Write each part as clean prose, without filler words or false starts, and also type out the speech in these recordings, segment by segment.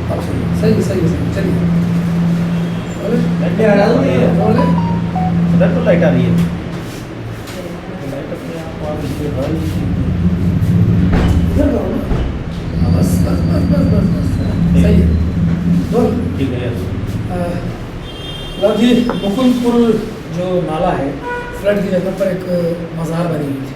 अब सही सही सही चलिए उधर तो लाइट आ रही है। इधर करो ना, बस बस बस बस बस बस सही है। बोल ठीक है। लव जी, मुकुंदपुर जो नाला है, फ्लड की जगह पर एक मज़ार बनी हुई थी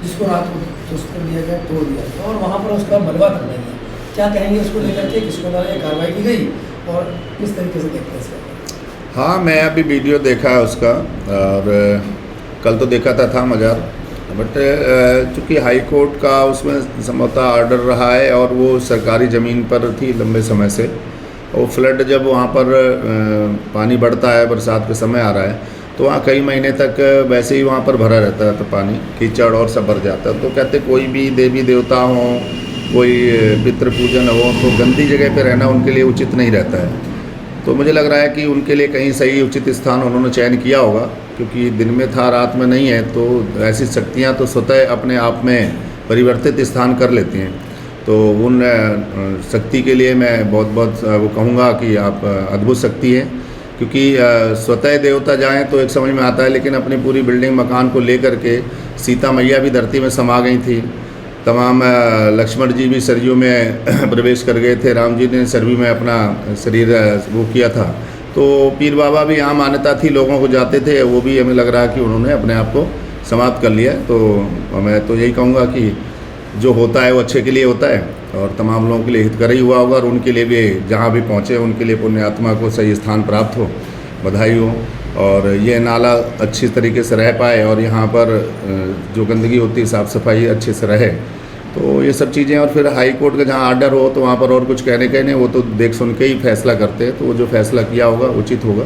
जिसको रात को ध्वस्त कर दिया गया, तोड़ दिया गया और वहाँ पर उसका मलबा तक नहीं है। क्या कहेंगे उसको लेकर के, किसको द्वारा कार्रवाई की गई और किस तरीके से देखते हैं इसका? हाँ, मैं अभी वीडियो देखा है उसका और कल तो देखा था मज़ार, बट चूँकि हाई कोर्ट का उसमें संभवतः ऑर्डर रहा है और वो सरकारी ज़मीन पर थी लंबे समय से। और फ्लड जब वहाँ पर पानी बढ़ता है, बरसात के समय आ रहा है, तो वहाँ कई महीने तक वैसे ही वहाँ पर भरा रहता है, तो पानी कीचड़ और सब भर जाता है। तो कहते कोई भी देवी देवता हों, कोई पितृ पूजन हो, तो गंदी जगह पे रहना उनके लिए उचित नहीं रहता है। तो मुझे लग रहा है कि उनके लिए कहीं सही उचित स्थान उन्होंने चयन किया होगा, क्योंकि दिन में था रात में नहीं है, तो ऐसी शक्तियाँ तो स्वतः अपने आप में परिवर्तित स्थान कर लेती हैं। तो उन शक्ति के लिए मैं बहुत बहुत वो कहूँगा कि आप अद्भुत शक्ति है, क्योंकि स्वतः देवता जाएं तो एक समझ में आता है, लेकिन अपनी पूरी बिल्डिंग मकान को लेकर के सीता मैया भी धरती में समा गई थी, तमाम लक्ष्मण जी भी सरयू में प्रवेश कर गए थे, राम जी ने सरयू में अपना शरीर वो किया था। तो पीर बाबा भी यहाँ मान्यता थी, लोगों को जाते थे, वो भी हमें लग रहा है कि उन्होंने अपने आप को समाप्त कर लिया। तो मैं तो यही कहूँगा कि जो होता है वो अच्छे के लिए होता है और तमाम लोगों के लिए हितकारी हुआ होगा, और उनके लिए भी जहाँ भी पहुँचे उनके लिए पुण्य आत्मा को सही स्थान प्राप्त हो, बधाई हो, और ये नाला अच्छी तरीके से रह पाए और यहाँ पर जो गंदगी होती है साफ़ सफाई अच्छे से रहे। तो ये सब चीज़ें, और फिर हाई कोर्ट का जहाँ आर्डर हो तो वहाँ पर और कुछ कहने के नहीं, वो तो देख सुन के ही फैसला करते हैं, तो वो जो फैसला किया होगा उचित होगा।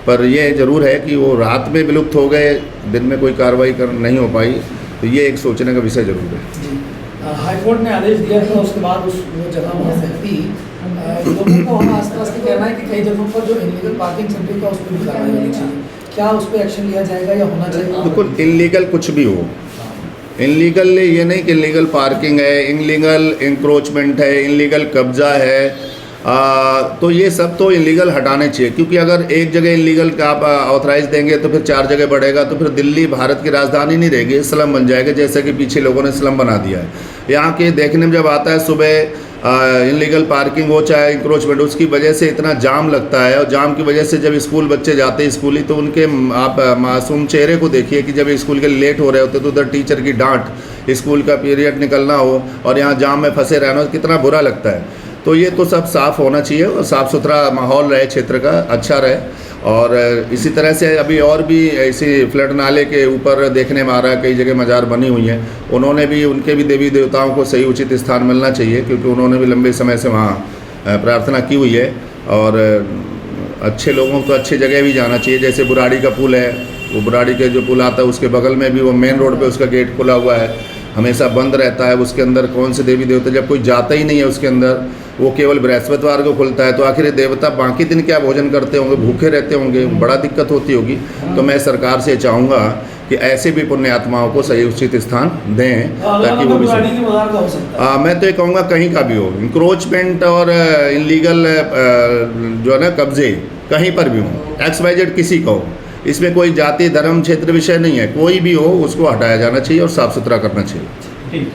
पर ये ज़रूर है कि वो रात में विलुप्त हो गए, दिन में कोई कार्रवाई नहीं हो पाई, तो ये एक सोचने का विषय जरूर है। हाई कोर्ट ने आदेश दिया था, उसके बाद वो जगह वहाँ से हटी। लोगों को हम आस पास कहना है कि कई जगहों पर जो इलीगल पार्किंग सेंटर का उस पर भी कार्रवाई होनी चाहिए। क्या उस पर एक्शन लिया जाएगा या होना चाहिए? बिल्कुल, इलीगल कुछ भी हो, इलीगल ये नहीं कि इलीगल पार्किंग है, इलीगल इंक्रोचमेंट है, इलीगल कब्जा है, तो ये सब तो इलीगल हटाने चाहिए, क्योंकि अगर एक जगह इलीगल का आप ऑथराइज देंगे तो फिर 4 जगह बढ़ेगा, तो फिर दिल्ली भारत की राजधानी नहीं रहेगी, स्लम बन जाएगा, जैसे कि पीछे लोगों ने स्लम बना दिया है। यहाँ के देखने में जब आता है सुबह इलीगल पार्किंग हो चाहे इंक्रोचमेंट, उसकी वजह से इतना जाम लगता है, और जाम की वजह से जब स्कूल बच्चे जाते हैं स्कूली, तो उनके आप मासूम चेहरे को देखिए कि जब स्कूल के लिए लेट हो रहे होते तो उधर टीचर की डांट, स्कूल का पीरियड निकलना हो और यहाँ जाम में फंसे रहना हो, कितना बुरा लगता है। तो ये तो सब साफ़ होना चाहिए और साफ़ सुथरा माहौल रहे, क्षेत्र का अच्छा रहे। और इसी तरह से अभी और भी ऐसी फ्लड नाले के ऊपर देखने में आ रहा है, कई जगह मज़ार बनी हुई हैं, उन्होंने भी, उनके भी देवी देवताओं को सही उचित स्थान मिलना चाहिए, क्योंकि उन्होंने भी लंबे समय से वहाँ प्रार्थना की हुई है। और अच्छे लोगों को अच्छी जगह भी जाना चाहिए, जैसे बुराड़ी का पुल है, वो बुराड़ी के जो पुल आता है उसके बगल में भी वो मेन रोड पे उसका गेट खुला हुआ है, हमेशा बंद रहता है। उसके अंदर कौन से देवी देवता, जब कोई जाता ही नहीं है उसके अंदर, वो केवल बृहस्पतिवार को खुलता है, तो आखिर देवता बाकी दिन क्या भोजन करते होंगे, भूखे रहते होंगे, बड़ा दिक्कत होती होगी। तो मैं सरकार से चाहूँगा कि ऐसे भी पुण्य आत्माओं को सही उचित स्थान दें, ताकि वो भी मैं तो ये कहूँगा कहीं का भी हो, इंक्रोचमेंट और इलीगल जो है ना कब्जे कहीं पर भी हो, XYZ किसी का हो, इसमें कोई जाति धर्म क्षेत्र विषय नहीं है, कोई भी हो उसको हटाया जाना चाहिए और साफ़ सुथरा करना चाहिए। ठीक।